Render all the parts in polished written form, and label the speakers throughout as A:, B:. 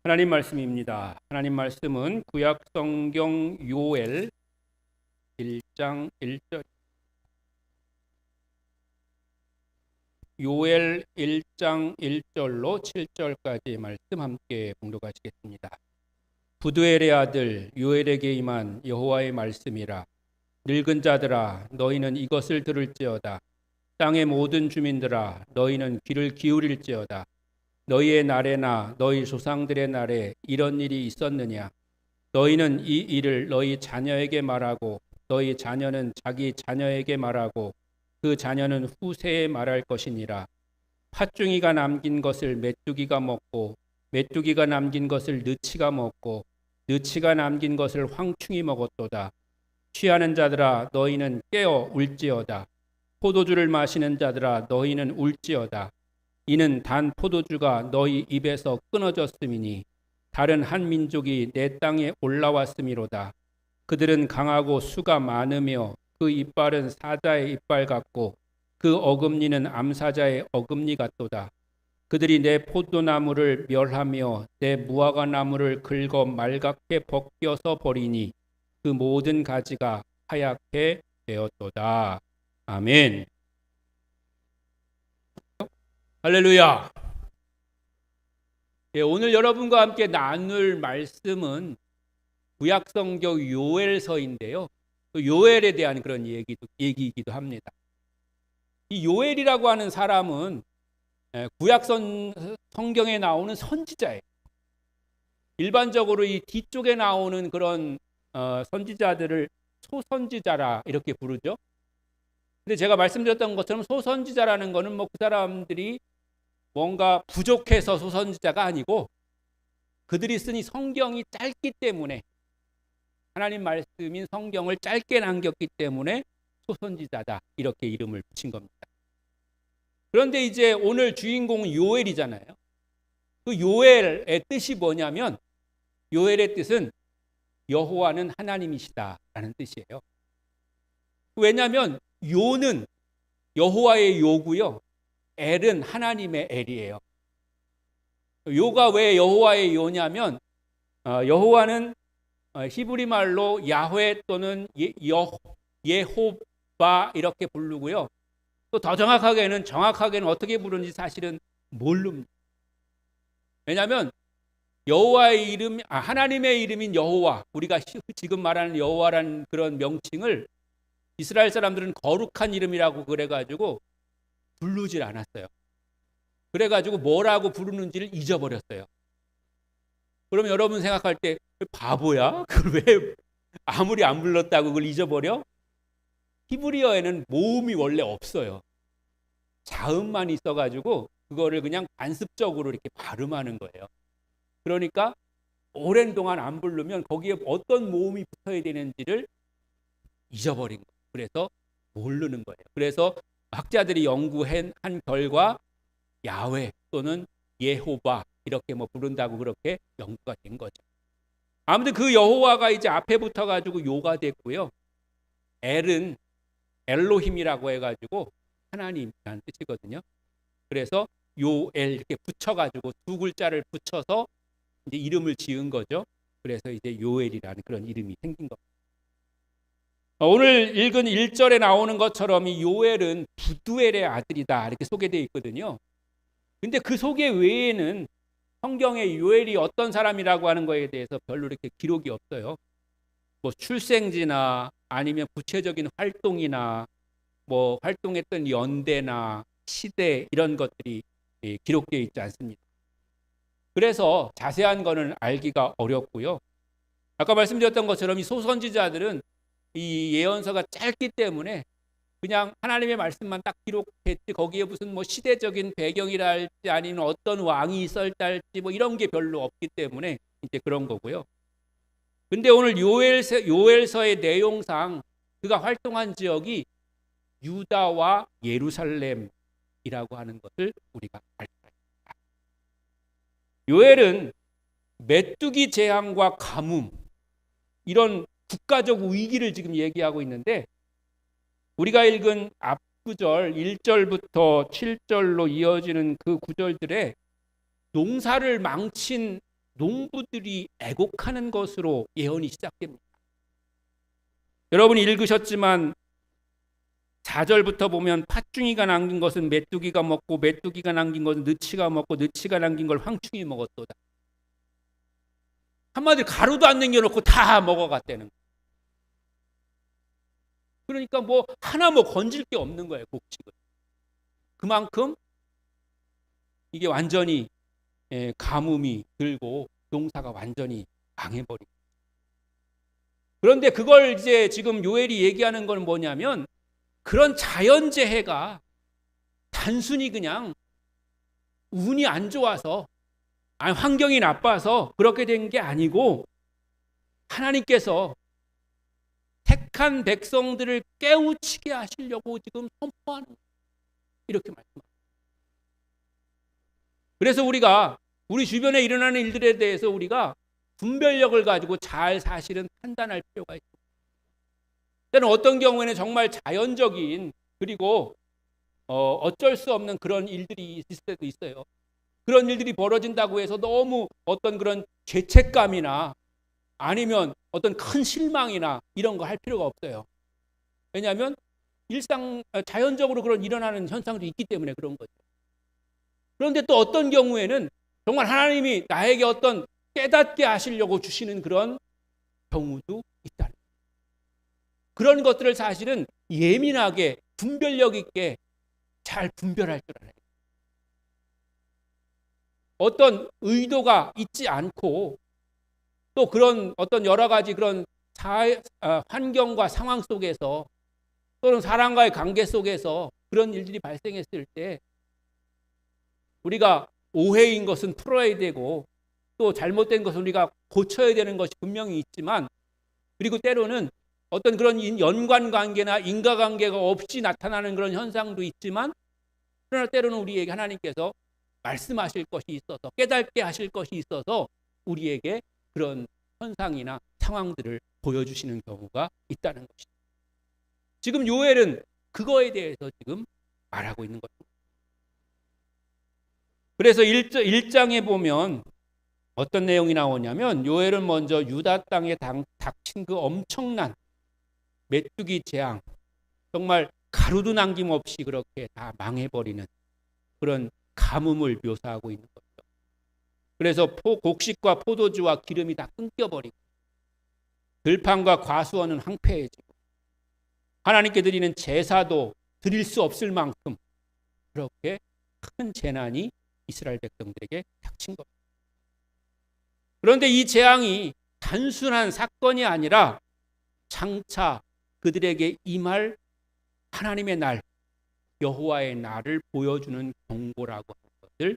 A: 하나님 말씀입니다. 하나님 말씀은 구약 성경 요엘 1장 1절 요엘 1장 1절로 7절까지 말씀 함께 봉독하시겠습니다. 부두엘의 아들 요엘에게 임한 여호와의 말씀이라. 늙은 자들아 너희는 이것을 들을지어다. 땅의 모든 주민들아 너희는 귀를 기울일지어다. 너희의 날에나 너희 조상들의 날에 이런 일이 있었느냐? 너희는 이 일을 너희 자녀에게 말하고 너희 자녀는 자기 자녀에게 말하고 그 자녀는 후세에 말할 것이니라. 팥중이가 남긴 것을 메뚜기가 먹고 메뚜기가 남긴 것을 느치가 먹고 느치가 남긴 것을 황충이 먹었도다. 취하는 자들아 너희는 깨어 울지어다. 포도주를 마시는 자들아 너희는 울지어다. 이는 단 포도주가 너희 입에서 끊어졌음이니 다른 한 민족이 내 땅에 올라왔음이로다. 그들은 강하고 수가 많으며 그 이빨은 사자의 이빨 같고 그 어금니는 암사자의 어금니 같도다. 그들이 내 포도나무를 멸하며 내 무화과 나무를 긁어 말갛게 벗겨서 버리니 그 모든 가지가 하얗게 되었도다. 아멘. 할렐루야. 오늘 여러분과 함께 나눌 말씀은 구약성경 요엘서인데요. 요엘에 대한 그런 얘기이기도 합니다. 이 요엘이라고 하는 사람은 구약 성경에 나오는 선지자예요. 일반적으로 이 뒤쪽에 나오는 그런 선지자들을 소선지자라 이렇게 부르죠. 근데 제가 말씀드렸던 것처럼 소선지자라는 거는 뭐 그 사람들이 뭔가 부족해서 소선지자가 아니고 그들이 쓴 이 성경이 짧기 때문에 하나님 말씀인 성경을 짧게 남겼기 때문에 소선지자다 이렇게 이름을 붙인 겁니다. 그런데 이제 오늘 주인공은 요엘이잖아요. 그 요엘의 뜻이 뭐냐면 요엘의 뜻은 여호와는 하나님이시다라는 뜻이에요. 왜냐하면 요는 여호와의 요고요. 엘은 하나님의 엘이에요. 요가 왜 여호와의 요냐면 여호와는 히브리 말로 야훼 또는 예호바 이렇게 부르고요. 또 더 정확하게는 어떻게 부르는지 사실은 모릅니다. 왜냐하면 여호와의 이름, 하나님의 이름인 여호와, 우리가 지금 말하는 여호와라는 그런 명칭을 이스라엘 사람들은 거룩한 이름이라고 그래가지고 부르질 않았어요. 그래가지고 뭐라고 부르는지를 잊어버렸어요. 그럼 여러분 생각할 때 바보야? 그걸 왜 아무리 안 불렀다고 그걸 잊어버려? 히브리어에는 모음이 원래 없어요. 자음만 있어가지고 그거를 그냥 관습적으로 이렇게 발음하는 거예요. 그러니까 오랜 동안 안 부르면 거기에 어떤 모음이 붙어야 되는지를 잊어버린 거예요. 그래서 모르는 거예요. 그래서 학자들이 연구한 결과 야훼 또는 예호바 이렇게 뭐 부른다고 그렇게 연구가 된 거죠. 아무튼 그 여호와가 이제 앞에 붙어가지고 요가 됐고요. 엘은 엘로힘이라고 해가지고 하나님이라는 뜻이거든요. 그래서 요엘 이렇게 붙여가지고 두 글자를 붙여서 이제 이름을 지은 거죠. 그래서 이제 요엘이라는 그런 이름이 생긴 겁니다. 오늘 읽은 1절에 나오는 것처럼 이 요엘은 부두엘의 아들이다 이렇게 소개되어 있거든요. 근데 그 소개 외에는 성경에 요엘이 어떤 사람이라고 하는 거에 대해서 별로 이렇게 기록이 없어요. 뭐 출생지나 아니면 구체적인 활동이나 뭐 활동했던 연대나 시대 이런 것들이 기록되어 있지 않습니다. 그래서 자세한 거는 알기가 어렵고요. 아까 말씀드렸던 것처럼 이 소선지자들은 이 예언서가 짧기 때문에 그냥 하나님의 말씀만 딱 기록했지 거기에 무슨 뭐 시대적인 배경이랄지 아니면 어떤 왕이 있었달지 뭐 이런 게 별로 없기 때문에 이제 그런 거고요. 근데 오늘 요엘서의 내용상 그가 활동한 지역이 유다와 예루살렘이라고 하는 것을 우리가 알고 있습니다. 요엘은 메뚜기 재앙과 가뭄 이런 국가적 위기를 지금 얘기하고 있는데 우리가 읽은 앞구절 1절부터 7절로 이어지는 그 구절들에 농사를 망친 농부들이 애곡하는 것으로 예언이 시작됩니다. 여러분이 읽으셨지만 4절부터 보면 팥중이가 남긴 것은 메뚜기가 먹고 메뚜기가 남긴 것은 느치가 먹고 느치가 남긴 걸 황충이 먹었도다. 한마디로 가루도 안 남겨놓고 다 먹어갔다는 거예요. 그러니까 뭐 하나 뭐 건질 게 없는 거예요, 곡식은. 그만큼 이게 완전히 가뭄이 들고 농사가 완전히 망해버리고. 그런데 그걸 이제 지금 요엘이 얘기하는 건 뭐냐면 그런 자연재해가 단순히 그냥 운이 안 좋아서 아니 환경이 나빠서 그렇게 된 게 아니고 하나님께서 택한 백성들을 깨우치게 하시려고 지금 선포하는 거예요. 이렇게 말씀합니다. 그래서 우리가 우리 주변에 일어나는 일들에 대해서 우리가 분별력을 가지고 잘 사실은 판단할 필요가 있습니다. 때는 어떤 경우에는 정말 자연적인 그리고 어쩔 수 없는 그런 일들이 있을 때도 있어요. 그런 일들이 벌어진다고 해서 너무 어떤 그런 죄책감이나 아니면 어떤 큰 실망이나 이런 거 할 필요가 없어요. 왜냐하면 자연적으로 그런 일어나는 현상도 있기 때문에 그런 거죠. 그런데 또 어떤 경우에는 정말 하나님이 나에게 어떤 깨닫게 하시려고 주시는 그런 경우도 있다는 거예요. 그런 것들을 사실은 예민하게 분별력 있게 잘 분별할 줄 알아요. 어떤 의도가 있지 않고 또 그런 어떤 여러 가지 그런 환경과 상황 속에서 또는 사람과의 관계 속에서 그런 일들이 발생했을 때 우리가 오해인 것은 풀어야 되고 또 잘못된 것은 우리가 고쳐야 되는 것이 분명히 있지만 그리고 때로는 어떤 그런 연관관계나 인과관계가 없이 나타나는 그런 현상도 있지만 그러나 때로는 우리에게 하나님께서 말씀하실 것이 있어서 깨닫게 하실 것이 있어서 우리에게 그런 현상이나 상황들을 보여주시는 경우가 있다는 것이죠. 지금 요엘은 그거에 대해서 지금 말하고 있는 것입니다. 그래서 1장에 보면 어떤 내용이 나오냐면 요엘은 먼저 유다 땅에 닥친 그 엄청난 메뚜기 재앙, 정말 가루도 남김없이 그렇게 다 망해버리는 그런 가뭄을 묘사하고 있는 거죠. 그래서 곡식과 포도주와 기름이 다 끊겨버리고 들판과 과수원은 황폐해지고 하나님께 드리는 제사도 드릴 수 없을 만큼 그렇게 큰 재난이 이스라엘 백성들에게 닥친 겁니다. 그런데 이 재앙이 단순한 사건이 아니라 장차 그들에게 임할 하나님의 날, 여호와의 날을 보여주는 경고라고 하는 것을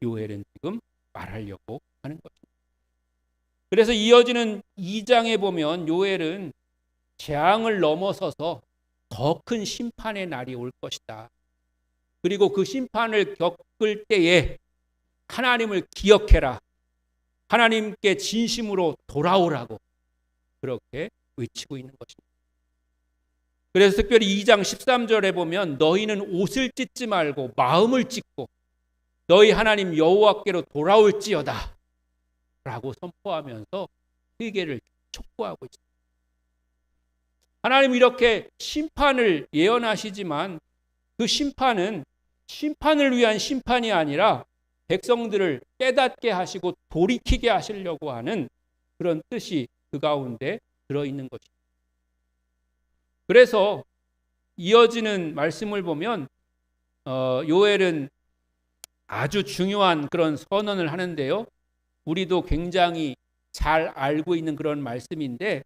A: 요엘은 지금 말하려고 하는 것입니다. 그래서 이어지는 2장에 보면 요엘은 재앙을 넘어서서 더 큰 심판의 날이 올 것이다. 그리고 그 심판을 겪을 때에 하나님을 기억해라. 하나님께 진심으로 돌아오라고 그렇게 외치고 있는 것입니다. 그래서 특별히 2장 13절에 보면 너희는 옷을 찢지 말고 마음을 찢고 너희 하나님 여호와께로 돌아올지어다 라고 선포하면서 회개를 촉구하고 있습니다. 하나님 이렇게 심판을 예언하시지만 그 심판은 심판을 위한 심판이 아니라 백성들을 깨닫게 하시고 돌이키게 하시려고 하는 그런 뜻이 그 가운데 들어있는 것입니다. 그래서 이어지는 말씀을 보면 요엘은 아주 중요한 그런 선언을 하는데요. 우리도 굉장히 잘 알고 있는 그런 말씀인데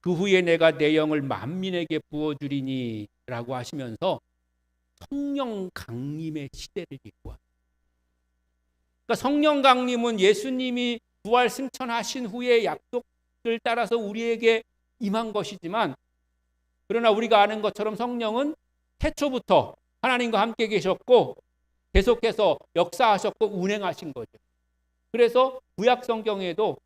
A: 그 후에 내가 내 영을 만민에게 부어주리니 라고 하시면서 성령 강림의 시대를 얘기합니다. 그러니까 성령 강림은 예수님이 부활 승천하신 후에 약속을 따라서 우리에게 임한 것이지만 그러나 우리가 아는 것처럼 성령은 태초부터 하나님과 함께 계셨고 계속해서 역사하셨고 운행하신 거죠. 그래서 구약 성경에도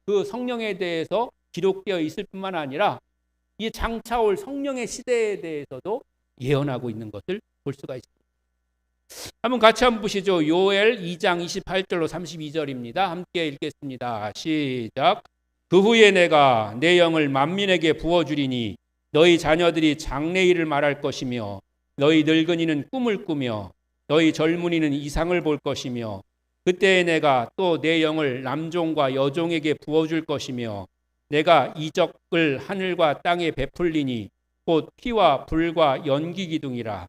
A: 그 성령에 대해서 기록되어 있을 뿐만 아니라 이 장차 올 성령의 시대에 대해서도 예언하고 있는 것을 볼 수가 있습니다. 한번 같이 한번 보시죠. 요엘 2장 28절로 32절입니다. 함께 읽겠습니다. 시작. 그 후에 내가 내 영을 만민에게 부어주리니 너희 자녀들이 장래일을 말할 것이며 너희 늙은이는 꿈을 꾸며 너희 젊은이는 이상을 볼 것이며 그때에 내가 또 내 영을 남종과 여종에게 부어줄 것이며 내가 이적을 하늘과 땅에 베풀리니 곧 피와 불과 연기 기둥이라.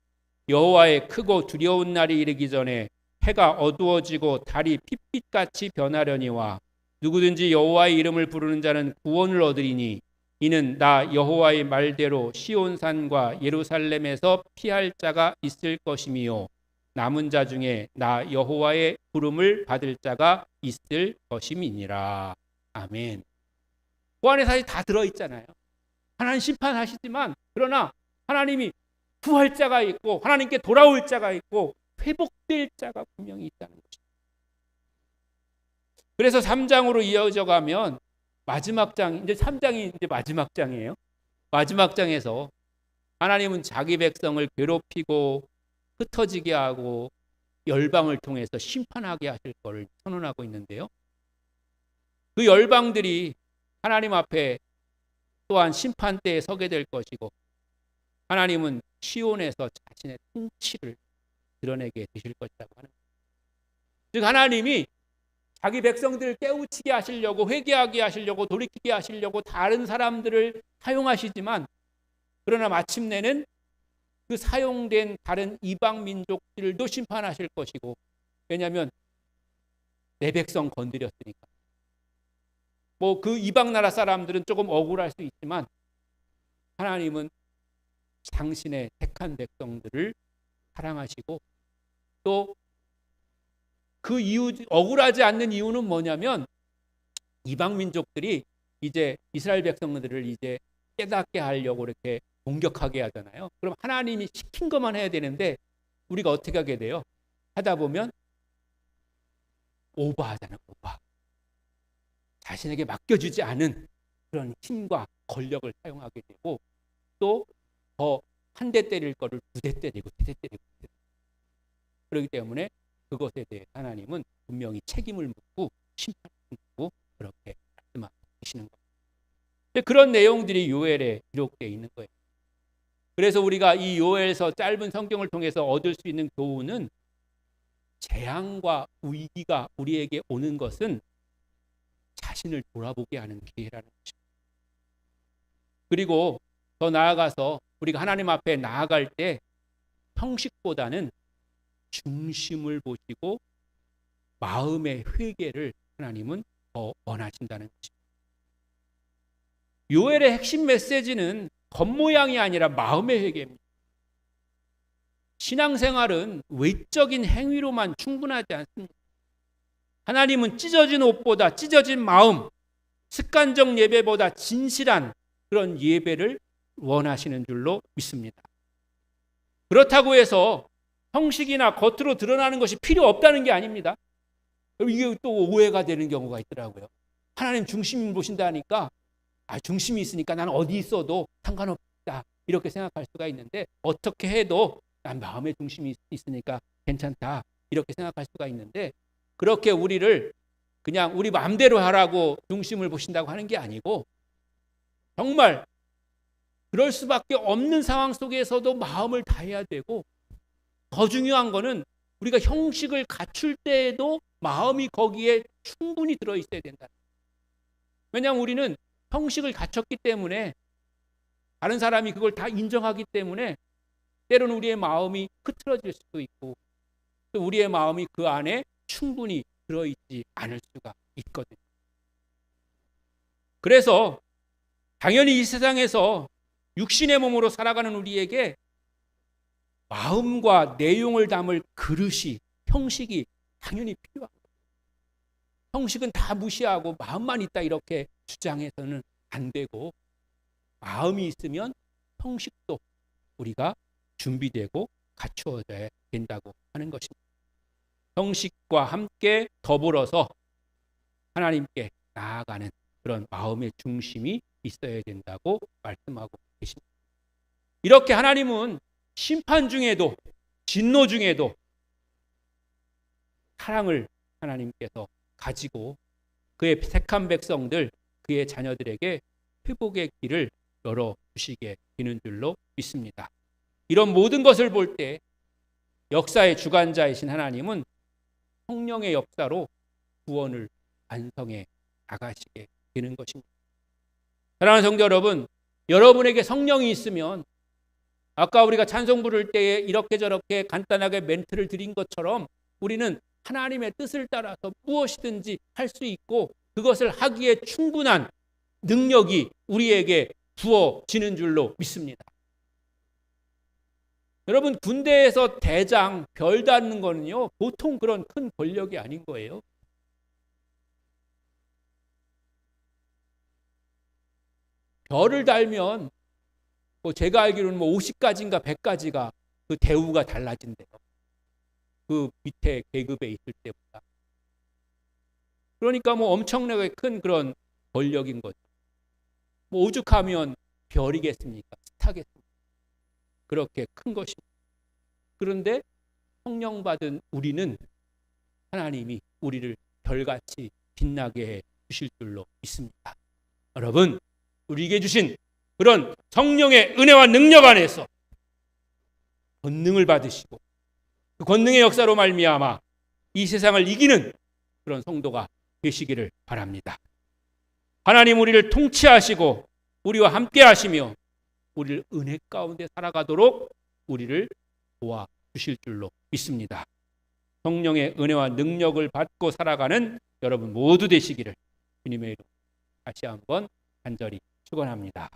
A: 여호와의 크고 두려운 날이 이르기 전에 해가 어두워지고 달이 핏빛같이 변하려니와 누구든지 여호와의 이름을 부르는 자는 구원을 얻으리니 이는 나 여호와의 말대로 시온산과 예루살렘에서 피할 자가 있을 것이미요 남은 자 중에 나 여호와의 부름을 받을 자가 있을 것임이니라. 아멘. 그 안에 사실 다 들어있잖아요. 하나님 심판하시지만 그러나 하나님이 구할 자가 있고 하나님께 돌아올 자가 있고 회복될 자가 분명히 있다는 것입니다. 그래서 3장으로 이어져 가면 마지막 장, 이제 3장이 이제 마지막 장이에요. 마지막 장에서 하나님은 자기 백성을 괴롭히고 흩어지게 하고 열방을 통해서 심판하게 하실 것을 선언하고 있는데요. 그 열방들이 하나님 앞에 또한 심판대에 서게 될 것이고 하나님은 시온에서 자신의 통치를 드러내게 되실 것이라고 하는 거예요. 즉 하나님이 자기 백성들을 깨우치게 하시려고 회개하게 하시려고 돌이키게 하시려고 다른 사람들을 사용하시지만 그러나 마침내는 그 사용된 다른 이방 민족들도 심판하실 것이고 왜냐하면 내 백성 건드렸으니까. 뭐 그 이방 나라 사람들은 조금 억울할 수 있지만 하나님은 당신의 택한 백성들을 사랑하시고 또 그 이유 억울하지 않는 이유는 뭐냐면 이방 민족들이 이제 이스라엘 백성들을 이제 깨닫게 하려고 이렇게 공격하게 하잖아요. 그럼 하나님이 시킨 것만 해야 되는데 우리가 어떻게 하게 돼요? 하다 보면 오버하잖아요. 오버. 자신에게 맡겨주지 않은 그런 힘과 권력을 사용하게 되고 또 더 한 대 때릴 거를 두 대 때리고 세 대 때리고 그렇기 때문에 그것에 대해 하나님은 분명히 책임을 묻고 심판을 묻고 그렇게 말씀하고 계시는 겁니다. 그런 내용들이 요엘에 기록되어 있는 거예요. 그래서 우리가 이 요엘서 짧은 성경을 통해서 얻을 수 있는 교훈은 재앙과 위기가 우리에게 오는 것은 자신을 돌아보게 하는 기회라는 것입니다. 그리고 더 나아가서 우리가 하나님 앞에 나아갈 때 형식보다는 중심을 보시고 마음의 회개를 하나님은 더 원하신다는 것입니다. 요엘의 핵심 메시지는 겉모양이 아니라 마음의 회개입니다. 신앙생활은 외적인 행위로만 충분하지 않습니다. 하나님은 찢어진 옷보다 찢어진 마음, 습관적 예배보다 진실한 그런 예배를 원하시는 줄로 믿습니다. 그렇다고 해서 형식이나 겉으로 드러나는 것이 필요 없다는 게 아닙니다. 이게 또 오해가 되는 경우가 있더라고요. 하나님 중심을 보신다니까 중심이 있으니까 나는 어디 있어도 상관없다 이렇게 생각할 수가 있는데 어떻게 해도 난 마음의 중심이 있으니까 괜찮다 이렇게 생각할 수가 있는데 그렇게 우리를 그냥 우리 마음대로 하라고 중심을 보신다고 하는 게 아니고 정말 그럴 수밖에 없는 상황 속에서도 마음을 다해야 되고 더 중요한 거는 우리가 형식을 갖출 때에도 마음이 거기에 충분히 들어있어야 된다. 왜냐하면 우리는 형식을 갖췄기 때문에 다른 사람이 그걸 다 인정하기 때문에 때로는 우리의 마음이 흐트러질 수도 있고 또 우리의 마음이 그 안에 충분히 들어있지 않을 수가 있거든요. 그래서 당연히 이 세상에서 육신의 몸으로 살아가는 우리에게 마음과 내용을 담을 그릇이 형식이 당연히 필요합니다. 형식은 다 무시하고 마음만 있다 이렇게 주장해서는 안 되고 마음이 있으면 형식도 우리가 준비되고 갖추어져야 된다고 하는 것입니다. 형식과 함께 더불어서 하나님께 나아가는 그런 마음의 중심이 있어야 된다고 말씀하고 계십니다. 이렇게 하나님은 심판 중에도 진노 중에도 사랑을 하나님께서 가지고 그의 택한 백성들, 그의 자녀들에게 회복의 길을 열어주시게 되는 줄로 믿습니다. 이런 모든 것을 볼 때 역사의 주관자이신 하나님은 성령의 역사로 구원을 완성해 나가시게 되는 것입니다. 사랑하는 성도 여러분, 여러분에게 성령이 있으면 아까 우리가 찬송 부를 때에 이렇게 저렇게 간단하게 멘트를 드린 것처럼 우리는 하나님의 뜻을 따라서 무엇이든지 할 수 있고 그것을 하기에 충분한 능력이 우리에게 부어지는 줄로 믿습니다. 여러분, 군대에서 대장, 별 닿는 거는요 보통 그런 큰 권력이 아닌 거예요. 별을 달면 제가 알기로는 50가지인가 100가지가 그 대우가 달라진대요. 그 밑에 계급에 있을 때보다. 그러니까 엄청나게 큰 그런 권력인 거죠. 오죽하면 별이겠습니까? 스타겠습니까? 그렇게 큰 것입니다. 그런데 성령 받은 우리는 하나님이 우리를 별같이 빛나게 해 주실 줄로 믿습니다. 여러분, 우리에게 주신 그런 성령의 은혜와 능력 안에서 권능을 받으시고 그 권능의 역사로 말미암아 이 세상을 이기는 그런 성도가 되시기를 바랍니다. 하나님 우리를 통치하시고 우리와 함께 하시며 우리를 은혜 가운데 살아가도록 우리를 도와주실 줄로 믿습니다. 성령의 은혜와 능력을 받고 살아가는 여러분 모두 되시기를 주님의 이름 다시 한번 간절히 축원합니다.